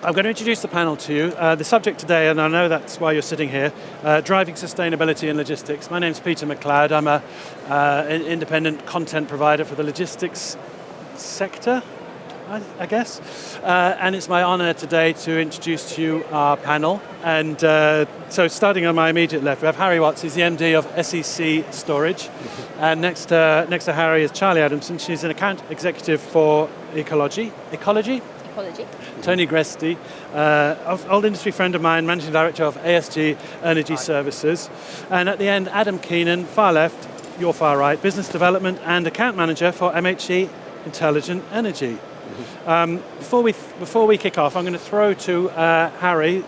I'm going to introduce the panel to you. The subject today, and I know that's why you're sitting here, driving sustainability in logistics. My name's Peter Macleod. I'm an independent content provider for the logistics sector, I guess. And it's my honor today to introduce to you our panel. And so starting on my immediate left, we have Harry Watts. He's the MD of SEC Storage. And next to Harry is Charli Adamson. She's an account executive for Ecologi. Ecologi? Tony Gresty, old industry friend of mine, managing director of ASG Energy Services. And at the end, Adam Keenan, far left, your far right, business development and account manager for MHE Intelligent Energy. Before we kick off, I'm going to throw to Harry.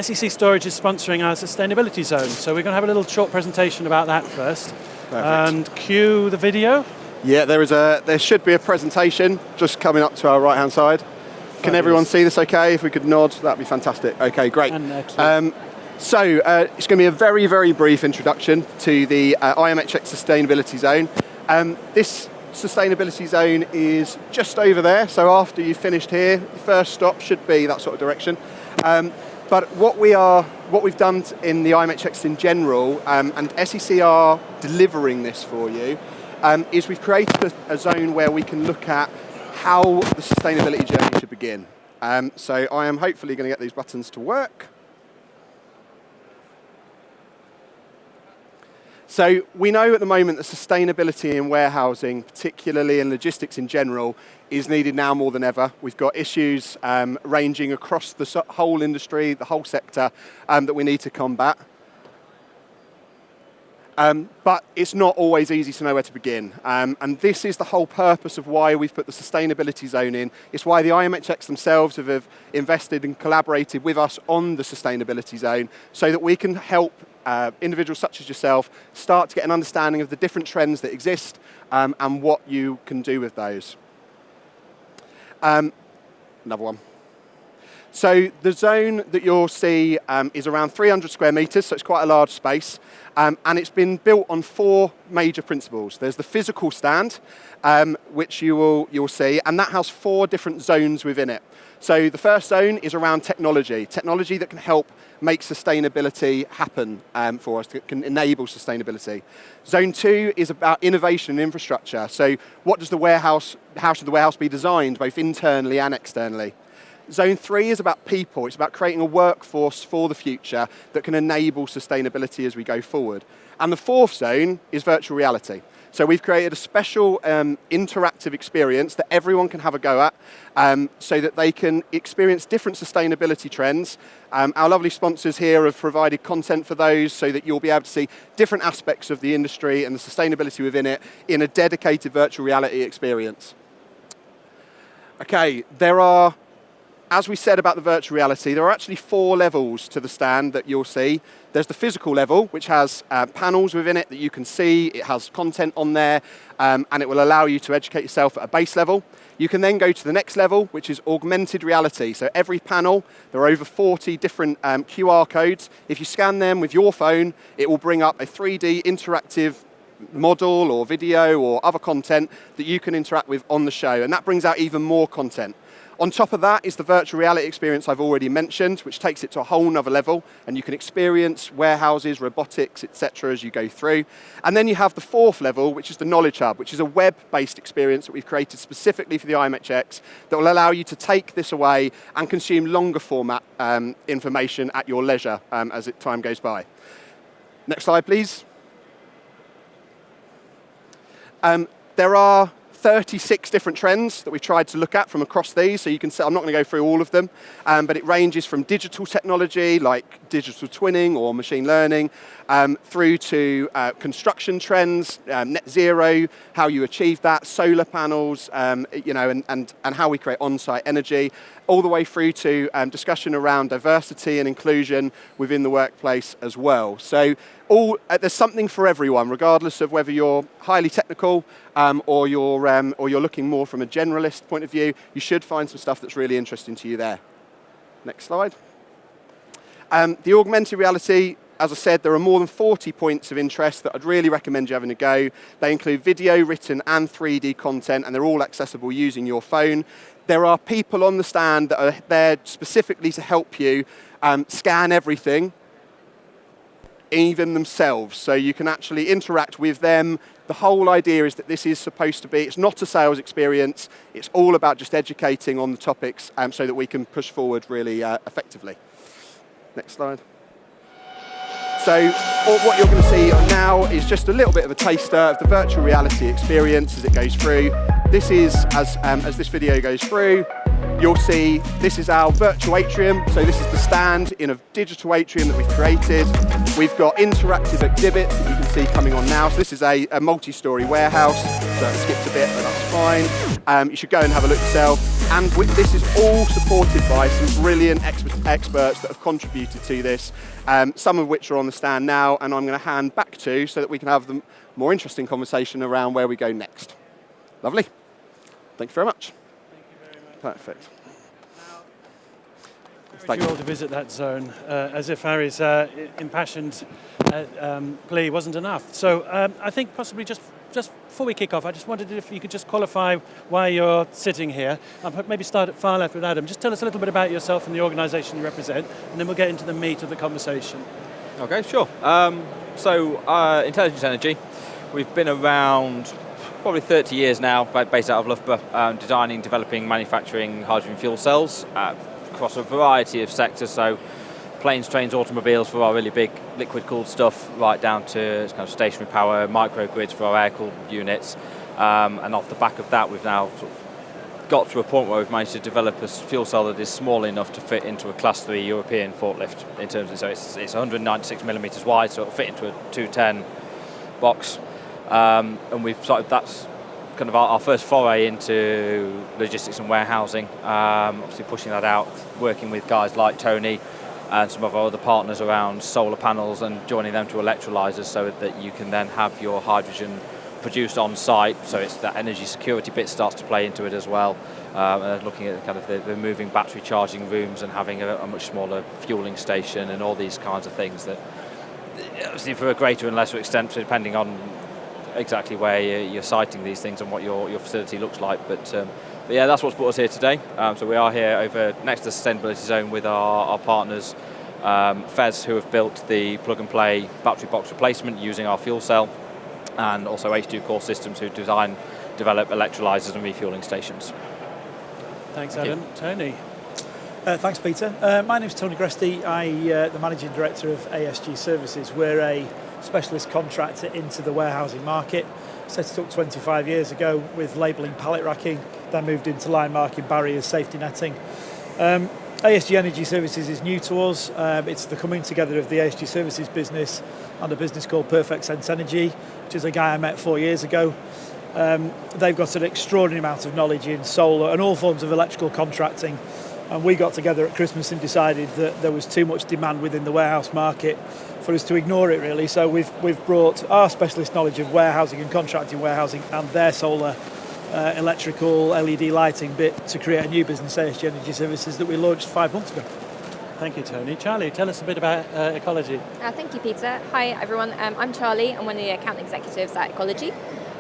SEC Storage is sponsoring our sustainability zone, so we're going to have a little short presentation about that first. Perfect. And cue the video. Yeah, there should be a presentation just coming up to our right-hand side. Can everyone see this okay? If we could nod, that'd be fantastic. Okay, great. So it's going to be a very, very brief introduction to the IMHX Sustainability Zone. This Sustainability Zone is just over there, so after you've finished here, the first stop should be that sort of direction. But what we've done in the IMHX in general, and SEC are delivering this for you, is we've created a zone where we can look at how the sustainability journey should begin. So I am hopefully going to get these buttons to work. So we know at the moment that sustainability in warehousing, particularly in logistics in general, is needed now more than ever. We've got issues ranging across the whole industry, the whole sector, that we need to combat. But it's not always easy to know where to begin. And this is the whole purpose of why we've put the sustainability zone in. It's why the IMHX themselves have invested and collaborated with us on the sustainability zone so that we can help individuals such as yourself start to get an understanding of the different trends that exist and what you can do with those. Another one. So the zone that you'll see is around 300 square metres, so it's quite a large space, and it's been built on four major principles. There's the physical stand, which you'll see, and that has four different zones within it. So the first zone is around technology that can help make sustainability happen for us, that can enable sustainability. Zone 2 is about innovation and infrastructure. So how should the warehouse be designed, both internally and externally? Zone 3 is about people. It's about creating a workforce for the future that can enable sustainability as we go forward. And the fourth zone is virtual reality. So we've created a special interactive experience that everyone can have a go at so that they can experience different sustainability trends. Our lovely sponsors here have provided content for those so that you'll be able to see different aspects of the industry and the sustainability within it in a dedicated virtual reality experience. Okay, as we said about the virtual reality, there are actually four levels to the stand that you'll see. There's the physical level, which has panels within it that you can see. It has content on there, and it will allow you to educate yourself at a base level. You can then go to the next level, which is augmented reality. So every panel, there are over 40 different QR codes. If you scan them with your phone, it will bring up a 3D interactive model or video or other content that you can interact with on the show, and that brings out even more content. On top of that is the virtual reality experience I've already mentioned, which takes it to a whole nother level, and you can experience warehouses, robotics, etc. as you go through. And then you have the fourth level, which is the Knowledge Hub, which is a web-based experience that we've created specifically for the IMHX that will allow you to take this away and consume longer format information at your leisure as time goes by. Next slide, please. There are 36 different trends that we've tried to look at from across these, so you can see, I'm not going to go through all of them, but it ranges from digital technology like digital twinning or machine learning, through to construction trends, net zero, how you achieve that, solar panels, and how we create on-site energy, all the way through to discussion around diversity and inclusion within the workplace as well. So there's something for everyone, regardless of whether you're highly technical or you're looking more from a generalist point of view. You should find some stuff that's really interesting to you there. Next slide. The augmented reality, as I said, there are more than 40 points of interest that I'd really recommend you having a go. They include video, written and 3D content, and they're all accessible using your phone. There are people on the stand that are there specifically to help you scan everything, even themselves, so you can actually interact with them. The whole idea is that this is supposed to be, it's not a sales experience, it's all about just educating on the topics so that we can push forward really effectively. Next slide. So what you're going to see now is just a little bit of a taster of the virtual reality experience as it goes through. This is, as this video goes through, you'll see this is our virtual atrium. So this is the stand in a digital atrium that we've created. We've got interactive exhibits that you can see coming on now. So this is a multi-story warehouse. So it skips a bit, but that's fine. You should go and have a look yourself. And this is all supported by some brilliant experts that have contributed to this, some of which are on the stand now, and I'm going to hand back to so that we can have the more interesting conversation around where we go next. Lovely. Thank you very much. Thank you very much. Perfect. I encourage you all to visit that zone, as if Harry's impassioned plea wasn't enough. So I think possibly just before we kick off, I just wondered if you could just qualify why you're sitting here. Maybe start at far left with Adam. Just tell us a little bit about yourself and the organisation you represent, and then we'll get into the meat of the conversation. Okay, sure. Intelligence Energy, we've been around probably 30 years now, based out of Loughborough, designing, developing, manufacturing hydrogen fuel cells across a variety of sectors. So planes, trains, automobiles for our really big liquid-cooled stuff, right down to kind of stationary power, microgrids for our air-cooled units. And off the back of that, we've now sort of got to a point where we've managed to develop a fuel cell that is small enough to fit into a Class 3 European forklift. In terms of, so it's 196 millimetres wide, so it'll fit into a 210 box. And we've started, that's kind of our first foray into logistics and warehousing. Obviously pushing that out, working with guys like Tony and some of our other partners around solar panels and joining them to electrolyzers so that you can then have your hydrogen produced on site. So it's that energy security bit starts to play into it as well. And looking at kind of the moving battery charging rooms and having a much smaller fueling station and all these kinds of things that obviously for a greater and lesser extent depending on exactly where you're siting these things and what your facility looks like. But yeah, that's what's brought us here today. So we are here over next to the Sustainability Zone with our partners, Fez, who have built the plug-and-play battery box replacement using our fuel cell, and also H2 Core Systems, who develop electrolyzers and refueling stations. Thanks, Adam. Tony. Thanks, Peter. My name's Tony Gresty. I'm the Managing Director of ASG Services. We're a specialist contractor into the warehousing market. Set it up 25 years ago with labelling, pallet racking, then moved into line marking, barriers, safety netting. ASG Energy Services is new to us. It's the coming together of the ASG Services business and a business called Perfect Sense Energy, which is a guy I met 4 years ago. They've got an extraordinary amount of knowledge in solar and all forms of electrical contracting. And we got together at Christmas and decided that there was too much demand within the warehouse market for us to ignore it, really. So we've brought our specialist knowledge of warehousing and contracting warehousing and their solar electrical LED lighting bit to create a new business, ASG Energy Services, that we launched 5 months ago. Thank you, Tony. Charli, tell us a bit about Ecologi. Thank you, Peter. Hi, everyone. I'm Charli. I'm one of the account executives at Ecologi.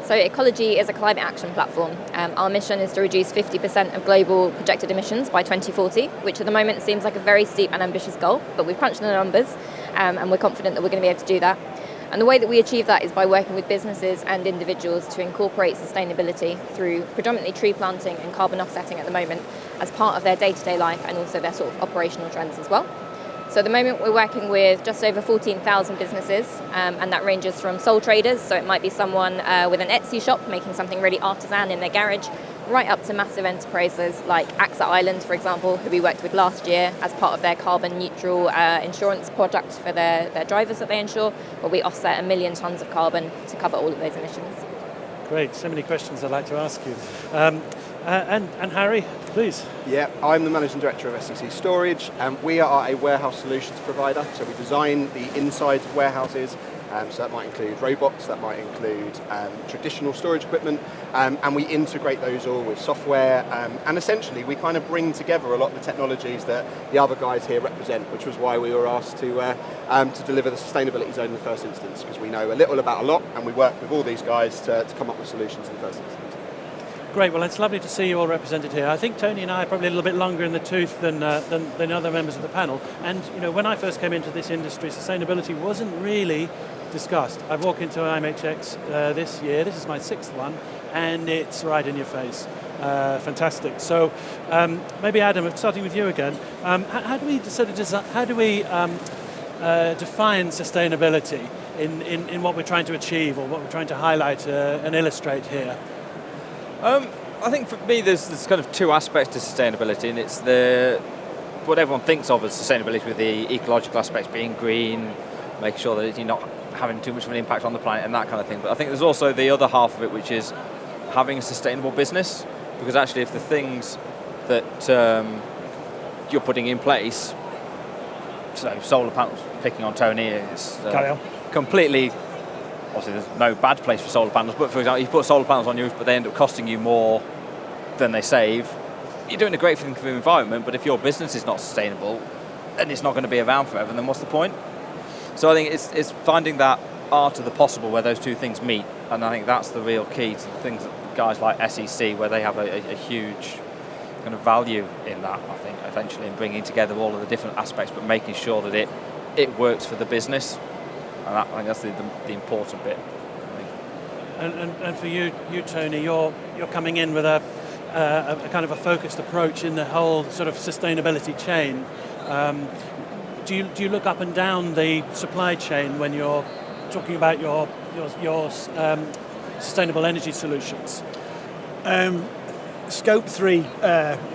So Ecologi is a climate action platform. Our mission is to reduce 50% of global projected emissions by 2040, which at the moment seems like a very steep and ambitious goal, but we've crunched the numbers and we're confident that we're going to be able to do that. And the way that we achieve that is by working with businesses and individuals to incorporate sustainability through predominantly tree planting and carbon offsetting at the moment as part of their day-to-day life and also their sort of operational trends as well. So at the moment we're working with just over 14,000 businesses and that ranges from sole traders, so it might be someone with an Etsy shop making something really artisan in their garage, right up to massive enterprises like AXA Ireland, for example, who we worked with last year as part of their carbon neutral insurance product for their drivers that they insure, where we offset 1 million tonnes of carbon to cover all of those emissions. Great, so many questions I'd like to ask you. And Harry, please. Yeah, I'm the Managing Director of SEC Storage, and we are a warehouse solutions provider. So we design the insides of warehouses. So that might include robots, that might include traditional storage equipment, and we integrate those all with software. And essentially, we kind of bring together a lot of the technologies that the other guys here represent, which was why we were asked to deliver the Sustainability Zone in the first instance, because we know a little about a lot, and we work with all these guys to come up with solutions in the first instance. Great. Well, it's lovely to see you all represented here. I think Tony and I are probably a little bit longer in the tooth than other members of the panel. And when I first came into this industry, sustainability wasn't really discussed. I've walked into IMHX this year. This is my 6th one, and it's right in your face. Fantastic. So maybe Adam, starting with you again. How do we define sustainability in what we're trying to achieve or what we're trying to highlight and illustrate here? I think for me there's kind of two aspects to sustainability, and it's what everyone thinks of as sustainability, with the ecological aspects being green, making sure that you're not having too much of an impact on the planet and that kind of thing. But I think there's also the other half of it, which is having a sustainable business, because actually if the things that you're putting in place, so solar panels, picking on Tony, is completely, obviously there's no bad place for solar panels, but for example, you put solar panels on your roof but they end up costing you more than they save, you're doing a great thing for the environment, but if your business is not sustainable and it's not going to be around forever, then what's the point? So I think it's finding that art of the possible where those two things meet, and I think that's the real key to the things that guys like SEC, where they have a huge kind of value in that, I think, eventually, in bringing together all of the different aspects, but making sure that it works for the business. And I think that's the important bit. And for you, Tony, you're coming in with a kind of a focused approach in the whole sort of sustainability chain. Do you look up and down the supply chain when you're talking about your sustainable energy solutions? Scope 3,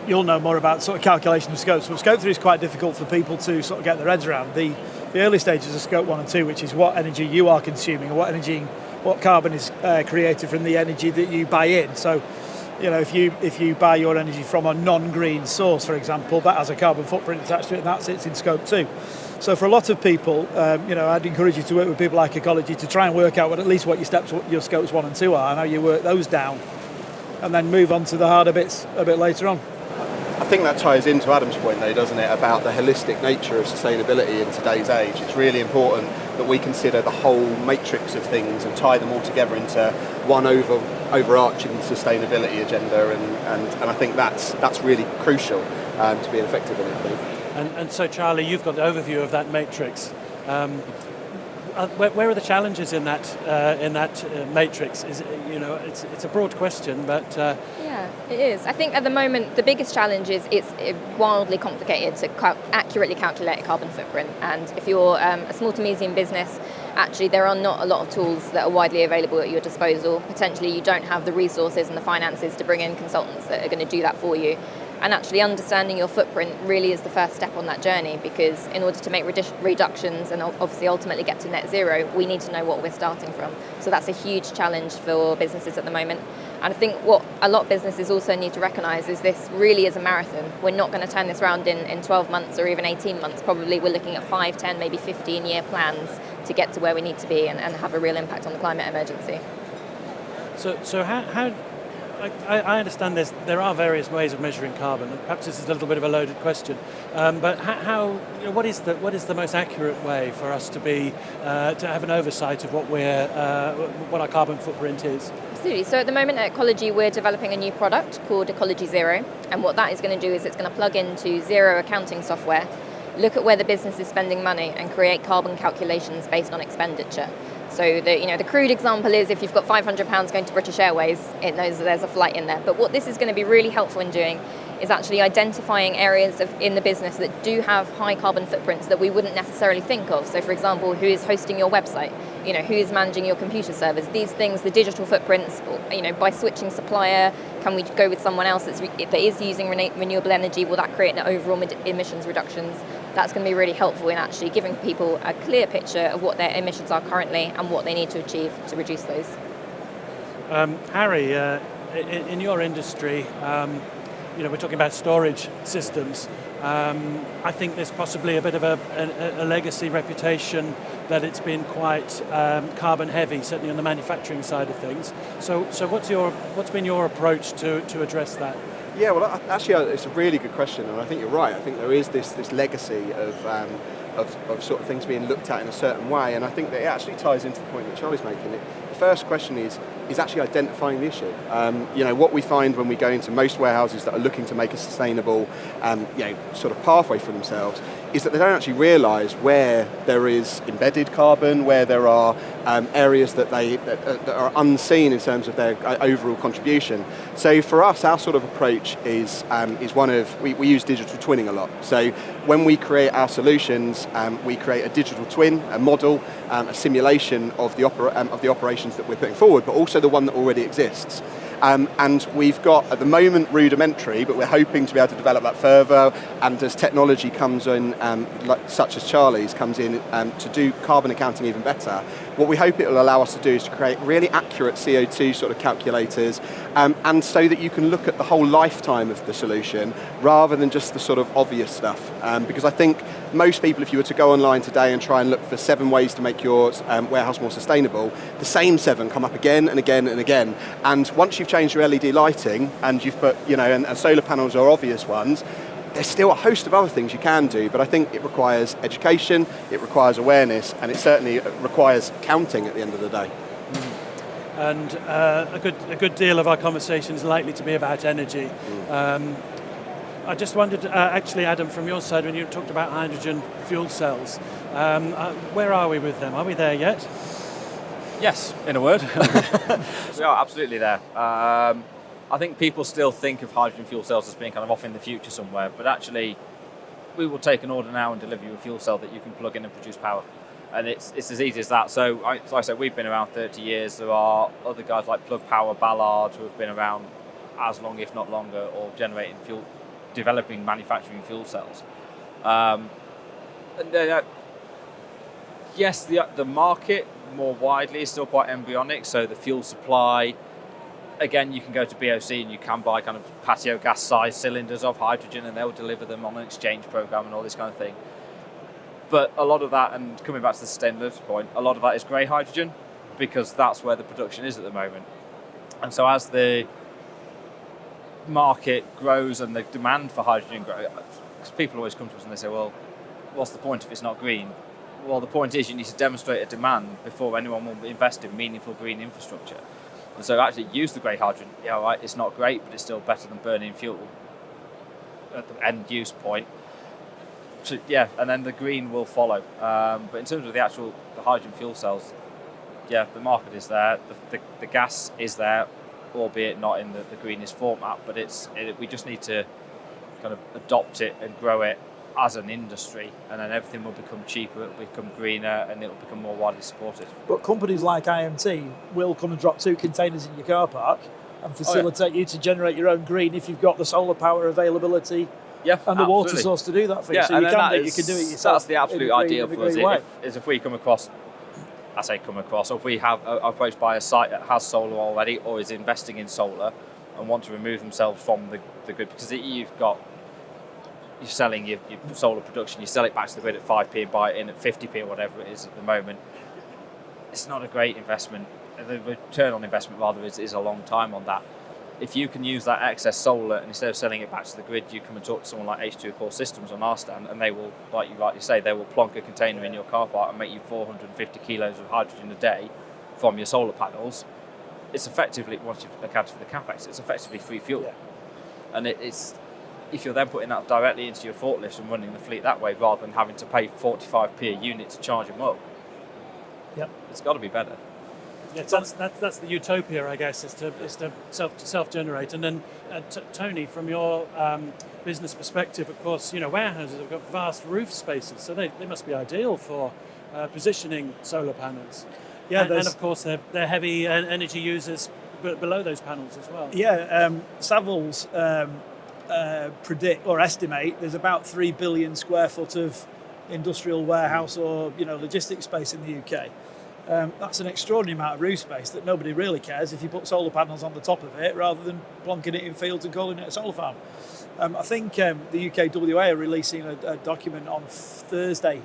you'll know more about sort of calculation of scopes, but Scope 3 is quite difficult for people to sort of get their heads around. The early stages of Scope 1 and 2, which is what energy you are consuming, or what carbon is created from the energy that you buy in. So, if you buy your energy from a non-green source, for example, that has a carbon footprint attached to it, and that sits in Scope 2. So for a lot of people, I'd encourage you to work with people like Ecologi to try and work out at least what your Scopes 1 and 2 are, and how you work those down, and then move on to the harder bits a bit later on. I think that ties into Adam's point, though, doesn't it, about the holistic nature of sustainability in today's age. It's really important that we consider the whole matrix of things and tie them all together into one overarching sustainability agenda, and I think that's really crucial to being effective in it. And so, Charli, you've got the overview of that matrix. Where are the challenges in that matrix? It's a broad question, but yeah, it is. I think at the moment the biggest challenge is it's wildly complicated to accurately calculate a carbon footprint. And if you're a small to medium business, actually there are not a lot of tools that are widely available at your disposal. Potentially, you don't have the resources and the finances to bring in consultants that are going to do that for you. And actually understanding your footprint really is the first step on that journey, because in order to make reductions and obviously ultimately get to net zero, we need to know what we're starting from. So that's a huge challenge for businesses at the moment. And I think what a lot of businesses also need to recognise is this really is a marathon. We're not going to turn this around in 12 months or even 18 months. Probably we're looking at 5, 10, maybe 15-year plans to get to where we need to be and have a real impact on the climate emergency. So how I understand there are various ways of measuring carbon. Perhaps this is a little bit of a loaded question, but what is the most accurate way for us to have an oversight of what our carbon footprint is? Absolutely. So at the moment at Ecologi, we're developing a new product called Ecologi Zero, and what that is going to do is it's going to plug into zero accounting software, look at where the business is spending money, and create carbon calculations based on expenditure. So the crude example is if you've got £500 going to British Airways, it knows that there's a flight in there. But what this is going to be really helpful in doing is actually identifying areas in the business that do have high carbon footprints that we wouldn't necessarily think of. So for example, who is hosting your website? Who is managing your computer servers? These things, the digital footprints, by switching supplier, can we go with someone else that is using renewable energy? Will that create an overall emissions reductions? That's going to be really helpful in actually giving people a clear picture of what their emissions are currently and what they need to achieve to reduce those. Harry, in your industry, we're talking about storage systems. I think there's possibly a bit of a legacy reputation that it's been quite carbon heavy, certainly on the manufacturing side of things. So what's been your approach to address that? Yeah, well, actually, it's a really good question, and I think you're right. I think there is this legacy of sort of things being looked at in a certain way, and I think that it actually ties into the point that Charlie's making. The first question is is actually identifying the issue. What we find when we go into most warehouses that are looking to make a sustainable sort of pathway for themselves is that they don't actually realise where there is embedded carbon, where there are areas that are unseen in terms of their overall contribution. So for us, our sort of approach is one of, we use digital twinning a lot. So when we create our solutions, we create a digital twin, a model, a simulation of the operations that we're putting forward, but also the one that already exists. And we've got, at the moment, rudimentary, but we're hoping to be able to develop that further. And as technology comes in, such as Charli's comes in to do carbon accounting even better, what we hope it will allow us to do is to create really accurate CO2 sort of calculators, and so that you can look at the whole lifetime of the solution rather than just the sort of obvious stuff. Because I think most people, if you were to go online today and try and look for 7 ways to make your warehouse more sustainable, the same 7 come up again and again and again. And once you've changed your LED lighting and you've put, and solar panels are obvious ones, there's still a host of other things you can do, but I think it requires education, it requires awareness, and it certainly requires counting at the end of the day. And a good deal of our conversation is likely to be about energy. I just wondered, actually, Adam, from your side, when you talked about hydrogen fuel cells, where are we with them? Are we there yet? Yes, in a word. We are absolutely there. I think people still think of hydrogen fuel cells as being kind of off in the future somewhere, but actually we will take an order now and deliver you a fuel cell that you can plug in and produce power. And it's as easy as that. So, like I said, we've been around 30 years. There are other guys like Plug Power, Ballard, who have been around as long, if not longer, or generating fuel, developing, manufacturing fuel cells. Yes, the market more widely is still quite embryonic. So the fuel supply, again, you can go to BOC and you can buy kind of patio gas size cylinders of hydrogen, and they'll deliver them on an exchange program and all this kind of thing. But a lot of that, and coming back to the sustainability point, a lot of that is grey hydrogen, because that's where the production is at the moment. And so as the market grows and the demand for hydrogen grows, because people always come to us and they say, well, what's the point if it's not green? Well, the point is you need to demonstrate a demand before anyone will invest in meaningful green infrastructure. And so actually use the grey hydrogen. Yeah, right, it's not great, but it's still better than burning fuel at the end use point. So, yeah, and then the green will follow. But in terms of the hydrogen fuel cells, yeah, the market is there. The gas is there, albeit not in the greenest format. But we just need to kind of adopt it and grow it as an industry, and then everything will become cheaper, it'll become greener, and it'll become more widely supported. But companies like IMT will come and drop 2 containers in your car park and facilitate you to generate your own green if you've got the solar power availability. Yeah, and the water source to do that for you. Yeah, so you can do it yourself. That's the absolute ideal for us. If we come across, or if we have approached by a site that has solar already or is investing in solar and want to remove themselves from the grid, because you're selling your solar production, you sell it back to the grid at 5p and buy it in at 50p or whatever it is at the moment. It's not a great investment. The return on investment rather is a long time on that. If you can use that excess solar and instead of selling it back to the grid, you come and talk to someone like H2 Core Systems on our stand, and they will, like you rightly say, they will plonk a container in your car park and make you 450 kilos of hydrogen a day from your solar panels. It's effectively, once you've accounted for the capex, it's effectively free fuel. Yeah. And it's if you're then putting that directly into your forklifts and running the fleet that way, rather than having to pay 45p a unit to charge them up, it's got to be better. Yeah, that's the utopia, I guess, is to self-generate. And then, Tony, from your business perspective, of course, warehouses have got vast roof spaces, so they must be ideal for positioning solar panels. Yeah, and of course they're heavy energy users below those panels as well. Yeah, Savills predict or estimate there's about 3 billion square foot of industrial warehouse or logistics space in the UK. That's an extraordinary amount of roof space that nobody really cares if you put solar panels on the top of it rather than plonking it in fields and calling it a solar farm. I think the UKWA are releasing a document on Thursday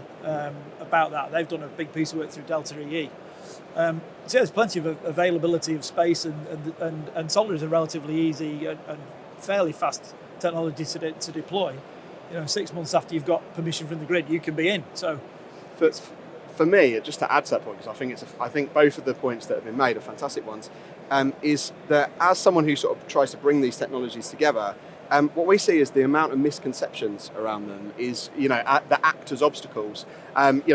about that. They've done a big piece of work through Delta EE. So there's plenty of availability of space, and solar is a relatively easy and fairly fast technology to deploy. 6 months after you've got permission from the grid, you can be in. So for me, just to add to that point, because I think both of the points that have been made are fantastic ones. is that as someone who sort of tries to bring these technologies together, what we see is the amount of misconceptions around them is, that act as obstacles.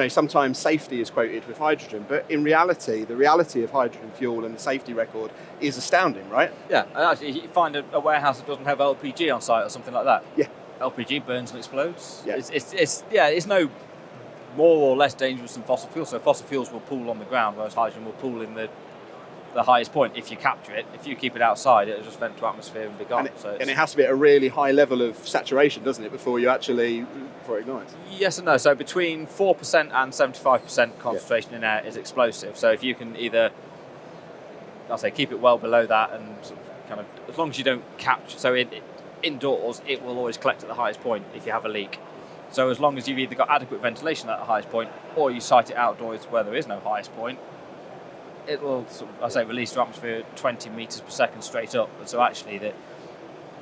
Sometimes safety is quoted with hydrogen, but in reality, the reality of hydrogen fuel and the safety record is astounding, right? Yeah, and actually, you find a warehouse that doesn't have LPG on site or something like that. Yeah. LPG burns and explodes. Yeah. It's no more or less dangerous than fossil fuels. So fossil fuels will pool on the ground, whereas hydrogen will pool in the highest point if you capture it. If you keep it outside, it'll just vent to atmosphere and be gone. And it has to be at a really high level of saturation, doesn't it, before it ignites? Yes and no. So between 4% and 75% concentration in air is explosive. So if you can either, keep it well below that, and sort of kind of, as long as you don't capture, so indoors it will always collect at the highest point if you have a leak. So as long as you've either got adequate ventilation at the highest point, or you site it outdoors where there is no highest point, it will release to atmosphere 20 meters per second straight up. And so actually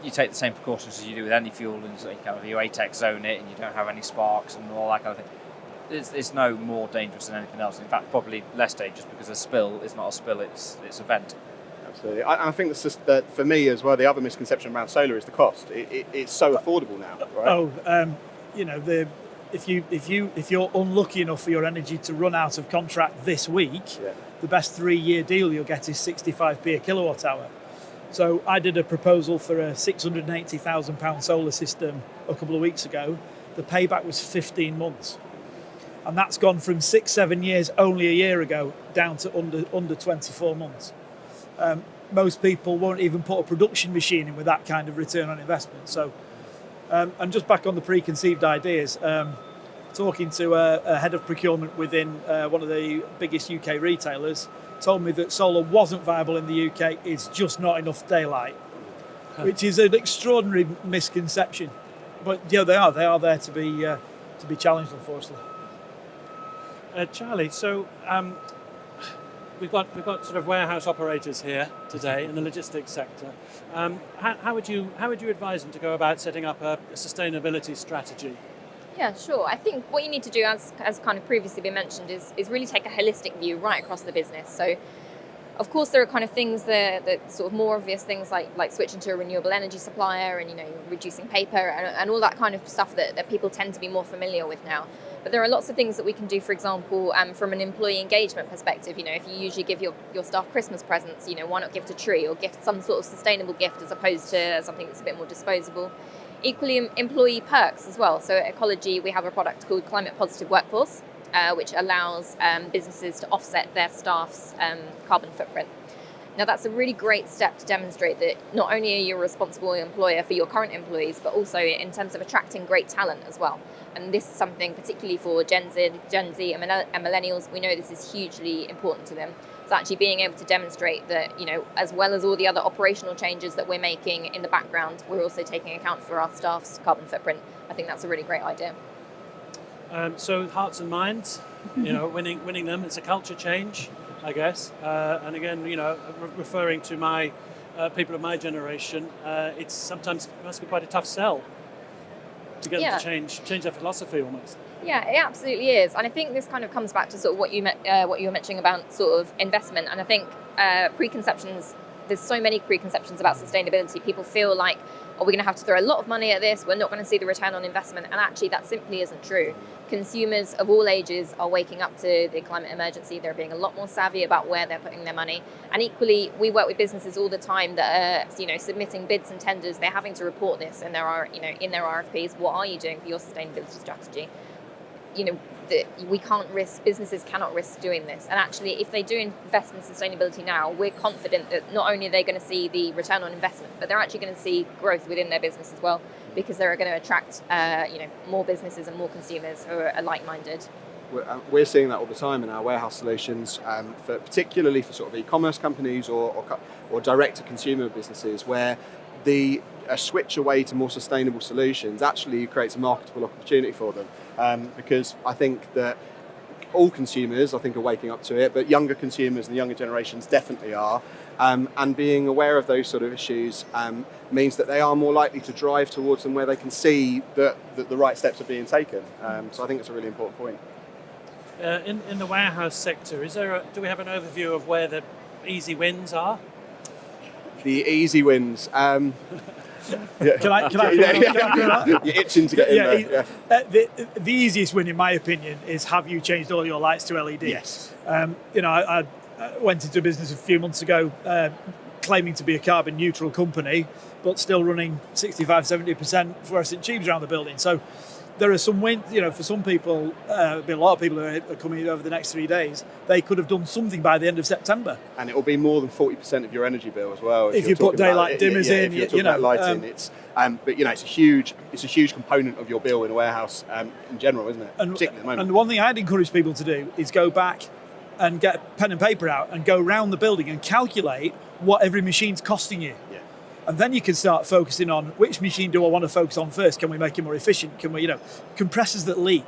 you take the same precautions as you do with any fuel, and so you kind of you ATEX zone it, and you don't have any sparks and all that kind of thing. It's no more dangerous than anything else. In fact, probably less dangerous, because a spill is not a spill; it's a vent. Absolutely. I think that's just that for me as well. The other misconception around solar is the cost. It's so affordable now, right? If you're unlucky enough for your energy to run out of contract this week, the best 3-year deal you'll get is 65p a kilowatt hour. So I did a proposal for a £680,000 solar system a couple of weeks ago. The payback was 15 months. And that's gone from 6-7 years only a year ago down to under 24 months. Most people won't even put a production machine in with that kind of return on investment. So, and just back on the preconceived ideas, talking to a head of procurement within one of the biggest UK retailers, told me that solar wasn't viable in the UK. It's just not enough daylight, which is an extraordinary misconception. But they are there to be challenged, unfortunately. Charlie, so we've got sort of warehouse operators here today in the logistics sector. How would you advise them to go about setting up a sustainability strategy? Yeah, sure. I think what you need to do, as kind of previously been mentioned, is really take a holistic view right across the business. So, of course, there are kind of things that sort of more obvious things like switching to a renewable energy supplier and reducing paper and all that kind of stuff that people tend to be more familiar with now. But there are lots of things that we can do, for example, from an employee engagement perspective. If you usually give your staff Christmas presents, why not gift a tree or gift some sort of sustainable gift as opposed to something that's a bit more disposable. Equally, employee perks as well. So at Ecologi, we have a product called Climate Positive Workforce, which allows businesses to offset their staff's carbon footprint. Now, that's a really great step to demonstrate that not only are you a responsible employer for your current employees, but also in terms of attracting great talent as well. And this is something particularly for Gen Z and millennials. We know this is hugely important to them. So actually being able to demonstrate that, as well as all the other operational changes that we're making in the background, we're also taking account for our staff's carbon footprint. I think that's a really great idea. So hearts and minds, winning them. It's a culture change, I guess. And again, referring to my people of my generation, it must be quite a tough sell to get them to change their philosophy almost. Yeah, it absolutely is, and I think this kind of comes back to sort of what you were mentioning about sort of investment. And I think preconceptions. There's so many preconceptions about sustainability. People feel like, we're going to have to throw a lot of money at this. We're not going to see the return on investment, and actually, that simply isn't true. Consumers of all ages are waking up to the climate emergency. They're being a lot more savvy about where they're putting their money. And equally, we work with businesses all the time that are, submitting bids and tenders. They're having to report this in their RFPs. What are you doing for your sustainability strategy? Businesses cannot risk doing this. And actually, if they do invest in sustainability now, we're confident that not only are they going to see the return on investment, but they're actually going to see growth within their business as well, because they're going to attract, more businesses and more consumers who are like-minded. We're seeing that all the time in our warehouse solutions, particularly for sort of e-commerce companies or direct-to-consumer businesses, where a switch away to more sustainable solutions actually creates a marketable opportunity for them. Because I think that all consumers, are waking up to it, but younger consumers and younger generations definitely are. And being aware of those sort of issues means that they are more likely to drive towards them where they can see that the right steps are being taken. So I think it's a really important point. In the warehouse sector, do we have an overview of where the easy wins are? The easy wins. Yeah. Can I You're itching to get in there. the easiest win, in my opinion, is have you changed all your lights to LED? Yes. I went into a business a few months ago claiming to be a carbon neutral company, but still running 65-70% fluorescent tubes around the building. So there are some wins, for some people, there'll be a lot of people who are coming over the next 3 days, they could have done something by the end of September. And it will be more than 40% of your energy bill as well. If you put daylight dimmers in, if you're talking about lighting, it's a huge component of your bill in a warehouse in general, isn't it? And, particularly at the moment. And the one thing I'd encourage people to do is go back and get a pen and paper out and go around the building and calculate what every machine's costing you. Yeah. And then you can start focusing on which machine do I want to focus on first? Can we make it more efficient? Can we, compressors that leak?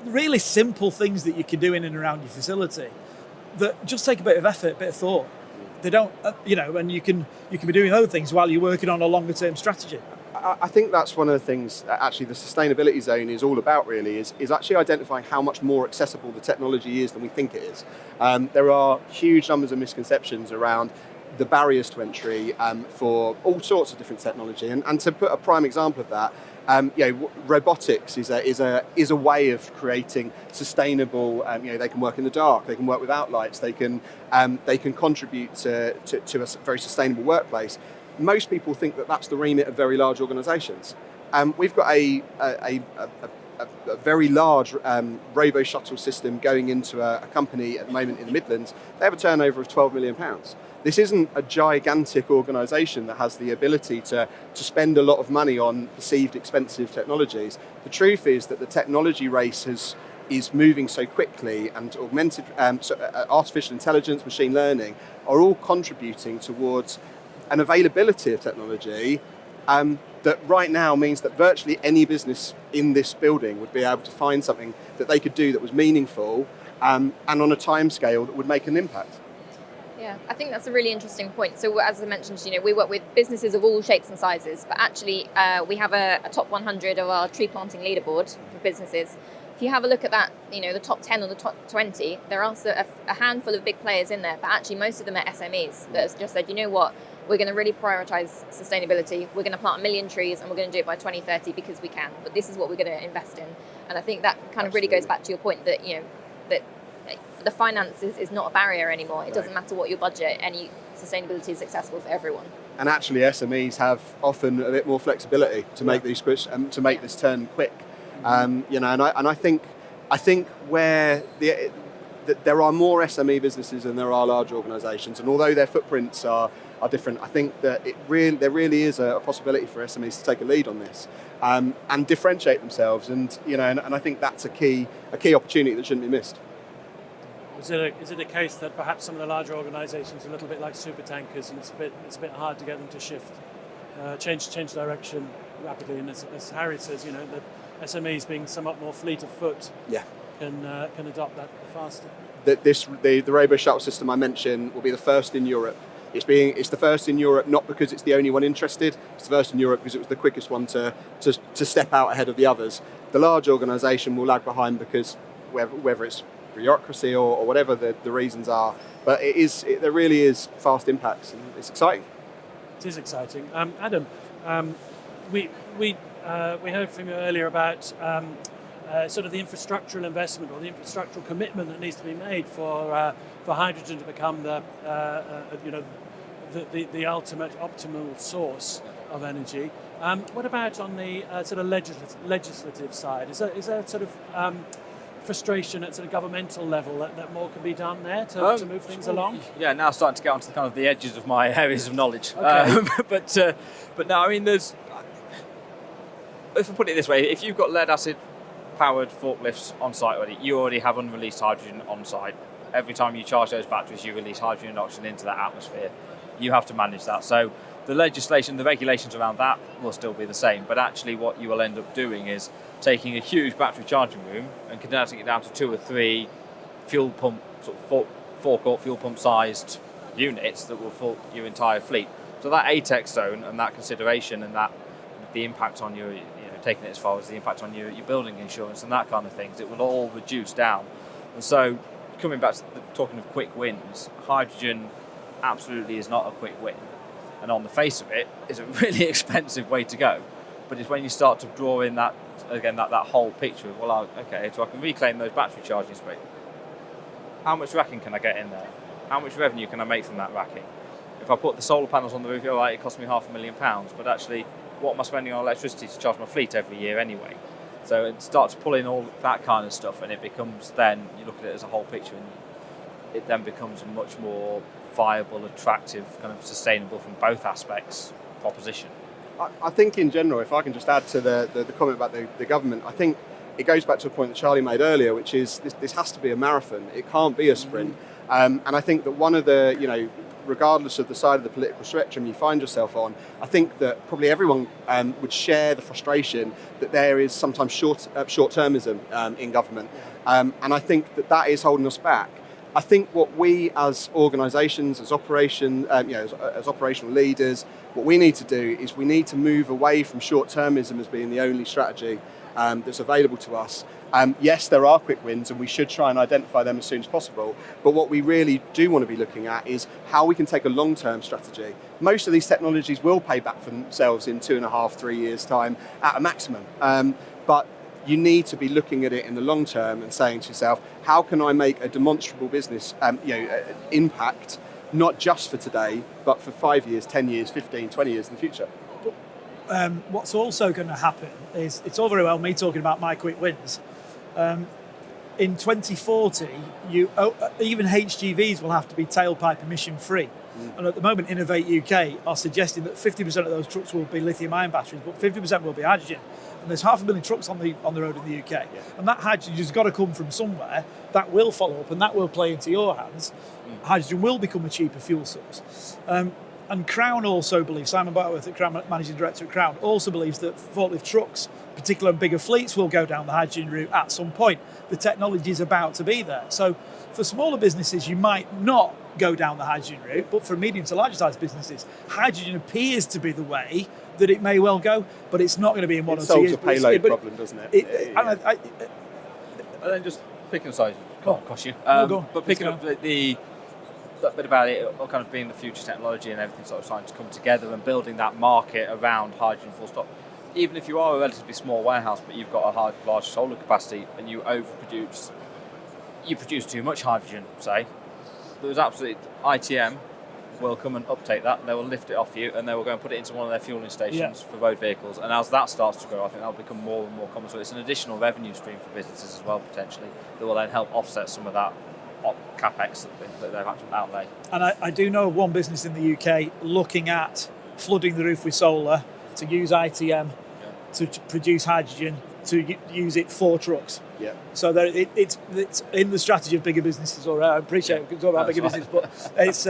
Really simple things that you can do in and around your facility that just take a bit of effort, a bit of thought. They don't, and you can be doing other things while you're working on a longer term strategy. I think that's one of the things that actually the sustainability zone is all about, really, is actually identifying how much more accessible the technology is than we think it is. There are huge numbers of misconceptions around the barriers to entry for all sorts of different technology. And to put a prime example of that, robotics is a way of creating sustainable. They can work in the dark, they can work without lights, they can contribute to a very sustainable workplace. Most people think that that's the remit of very large organisations. We've got a very large robo shuttle system going into a company at the moment in the Midlands. They have a turnover of £12 million. This isn't a gigantic organisation that has the ability to spend a lot of money on perceived expensive technologies. The truth is that the technology race is moving so quickly, and augmented artificial intelligence, machine learning are all contributing towards an availability of technology that right now means that virtually any business in this building would be able to find something that they could do that was meaningful and on a time scale that would make an impact. Yeah, I think that's a really interesting point. So as I mentioned, we work with businesses of all shapes and sizes, but actually we have a top 100 of our tree planting leaderboard for businesses. If you have a look at that, the top 10 or the top 20, there are also a handful of big players in there, but actually most of them are SMEs that have just said, we're going to really prioritise sustainability. We're going to plant 1 million trees and we're going to do it by 2030 because we can. But this is what we're going to invest in. And I think that kind of really goes back to your point that, that the finance is not a barrier anymore. It doesn't matter what your budget, any sustainability is accessible for everyone. And actually SMEs have often a bit more flexibility to make these to make this turn quick. And I think where there are more SME businesses than there are large organisations, and although their footprints are different, I think that there really is a possibility for SMEs to take a lead on this and differentiate themselves, and I think that's a key opportunity that shouldn't be missed. Is it a case that perhaps some of the larger organisations are a little bit like super tankers, and it's a bit hard to get them to shift, change direction rapidly? And as Harry says, that SMEs being somewhat more fleet of foot, can adopt that faster. The robo shuttle system I mentioned will be the first in Europe. It's the first in Europe not because it's the only one interested. It's the first in Europe because it was the quickest one to step out ahead of the others. The large organisation will lag behind because whether it's bureaucracy or whatever the reasons are, but there really is fast impacts, and it's exciting. It is exciting. Adam, we heard from you earlier about sort of the infrastructural investment or the infrastructural commitment that needs to be made for hydrogen to become the ultimate optimal source of energy. What about on the sort of legislative side? Is there sort of frustration at sort of governmental level that more can be done there to move things along? Yeah, now starting to get onto kind of the edges of my areas of knowledge. Okay. But no, I mean, if I put it this way, if you've got lead acid powered forklifts on site already, you already have unreleased hydrogen on site. Every time you charge those batteries, you release hydrogen and oxygen into that atmosphere. You have to manage that. So the legislation, the regulations around that will still be the same, but actually what you will end up doing is taking a huge battery charging room and condensing it down to 2 or 3 fuel pump, sort of forecourt fuel pump sized units that will fill your entire fleet. So that ATEX zone and that consideration and that the impact on your, taking it as far as the impact on your building insurance and that kind of things, it will all reduce down. And so coming back to talking of quick wins, hydrogen absolutely is not a quick win. And on the face of it, it's a really expensive way to go. But it's when you start to draw in that whole picture of, well, okay, so I can reclaim those battery charging space. How much racking can I get in there? How much revenue can I make from that racking? If I put the solar panels on the roof, all right, it cost me £500,000, but actually, what am I spending on electricity to charge my fleet every year anyway? So it starts to pull in all that kind of stuff, and it becomes then, you look at it as a whole picture, and it then becomes a much more viable, attractive, kind of sustainable from both aspects proposition. I think in general, if I can just add to the comment about the government, I think it goes back to a point that Charlie made earlier, which is this has to be a marathon. It can't be a sprint. And I think that one of the, regardless of the side of the political spectrum you find yourself on, I think that probably everyone would share the frustration that there is sometimes short-termism in government. And I think that is holding us back. I think what we as organisations, as as operational leaders, what we need to do is we need to move away from short-termism as being the only strategy that's available to us. Yes, there are quick wins, and we should try and identify them as soon as possible. But what we really do want to be looking at is how we can take a long-term strategy. Most of these technologies will pay back for themselves in 2.5, 3 years' time at a maximum. But you need to be looking at it in the long term and saying to yourself, how can I make a demonstrable business impact, not just for today, but for 5 years, 10 years, 15, 20 years in the future? What's also going to happen is, it's all very well me talking about my quick wins. In 2040, even HGVs will have to be tailpipe emission free. And at the moment, Innovate UK are suggesting that 50% of those trucks will be lithium-ion batteries, but 50% will be hydrogen. And there's 500,000 trucks on the road in the UK. Yeah. And that hydrogen has got to come from somewhere. That will follow up, and that will play into your hands. Hydrogen will become a cheaper fuel source. And Crown also believes, Simon Butterworth, Crown, Managing Director at Crown, also believes that forklift trucks, particularly on bigger fleets, will go down the hydrogen route at some point. The technology is about to be there. So for smaller businesses, you might not go down the hydrogen route, but for medium to larger sized businesses, hydrogen appears to be the way that it may well go, but it's not going to be in 1 or 2 years. It solves a payload problem, doesn't it? And then just picking aside, cost you. But picking up that bit about it kind of being the future technology and everything sort of starting to come together and building that market around hydrogen full stop. Even if you are a relatively small warehouse, but you've got a large solar capacity and you produce too much hydrogen, say, there's absolutely ITM will come and uptake that, and they will lift it off you, and they will go and put it into one of their fueling stations for road vehicles. And as that starts to grow, I think that'll become more and more common. So it's an additional revenue stream for businesses as well, potentially, that will then help offset some of that capex that they've had to outlay. And I do know of one business in the UK looking at flooding the roof with solar to use ITM to produce hydrogen, to use it for trucks. Yeah. So it's in the strategy of bigger businesses. All right, I appreciate we can talk about bigger business, but it's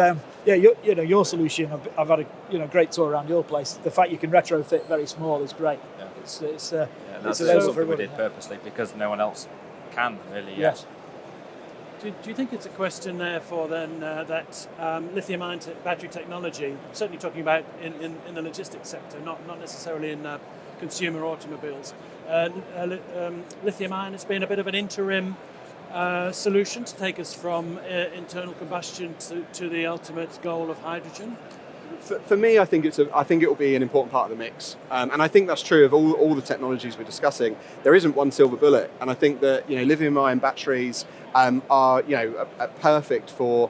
your solution. I've had a great tour around your place. The fact you can retrofit very small is great. Yeah. It's that's something we did purposely because no one else can really. Yes. Do you think it's a question, therefore, then, that lithium-ion battery technology, certainly talking about in the logistics sector, not necessarily in consumer automobiles, lithium-ion has been a bit of an interim solution to take us from internal combustion to the ultimate goal of hydrogen? For me, I think it will be an important part of the mix, and I think that's true of all the technologies we're discussing. There isn't one silver bullet, and I think that lithium-ion batteries are perfect for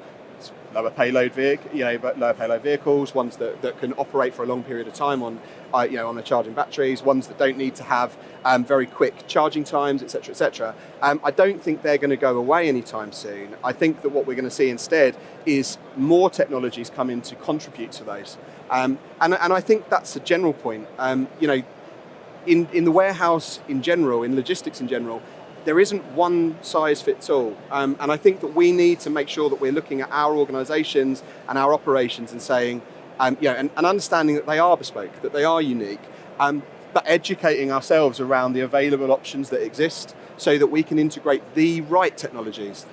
lower payload vehicles, ones that can operate for a long period of time on the charging batteries, ones that don't need to have very quick charging times, etc., etc. I don't think they're going to go away anytime soon. I think that what we're going to see instead is more technologies come in to contribute to those, and I think that's a general point. In the warehouse in general, in logistics in general, there isn't one size fits all, and I think that we need to make sure that we're looking at our organisations and our operations and saying, and understanding that they are bespoke, that they are unique, but educating ourselves around the available options that exist so that we can integrate the right technologies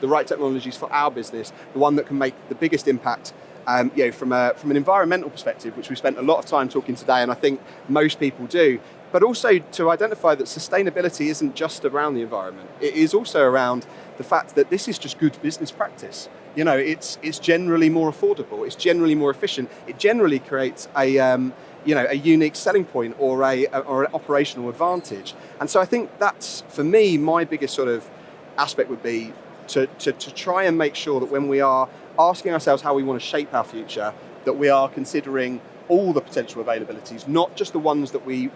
for our business, the one that can make the biggest impact. From an environmental perspective, which we spent a lot of time talking today, and I think most people do, but also to identify that sustainability isn't just around the environment. It is also around the fact that this is just good business practice. it's generally more affordable, it's generally more efficient, it generally creates a unique selling point or an operational advantage. And so I think that's, for me, my biggest sort of aspect would be to try and make sure that when we are asking ourselves how we want to shape our future, that we are considering all the potential availabilities, not just the ones that we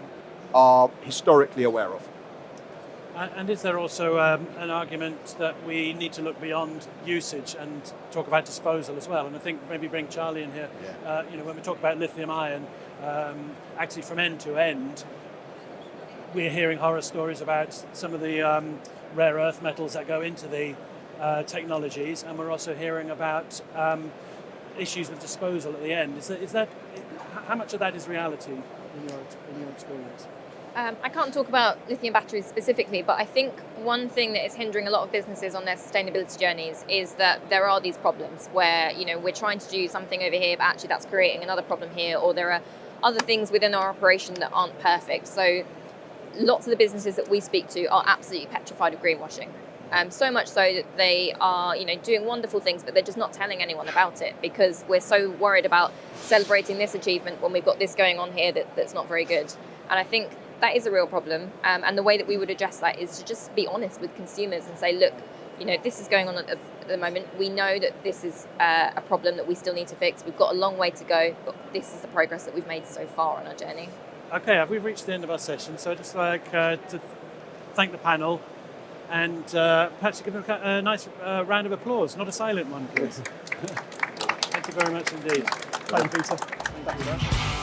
are historically aware of. And is there also an argument that we need to look beyond usage and talk about disposal as well? And I think maybe bring Charli in here. Yeah. When we talk about lithium ion, actually from end to end, we're hearing horror stories about some of the rare earth metals that go into the technologies, and we're also hearing about issues with disposal at the end. Is that how much of that is reality in your experience? I can't talk about lithium batteries specifically, but I think one thing that is hindering a lot of businesses on their sustainability journeys is that there are these problems where, we're trying to do something over here, but actually that's creating another problem here, or there are other things within our operation that aren't perfect. So lots of the businesses that we speak to are absolutely petrified of greenwashing. So much so that they are, doing wonderful things, but they're just not telling anyone about it because we're so worried about celebrating this achievement when we've got this going on here that's not very good. And I think that is a real problem. And the way that we would address that is to just be honest with consumers and say, look, this is going on at the moment. We know that this is a problem that we still need to fix. We've got a long way to go, but this is the progress that we've made so far on our journey. Okay, we've reached the end of our session, so I'd just like to thank the panel and perhaps give them a nice round of applause, not a silent one, please. Thank you very much indeed. Thank you, Peter. Thank you very much.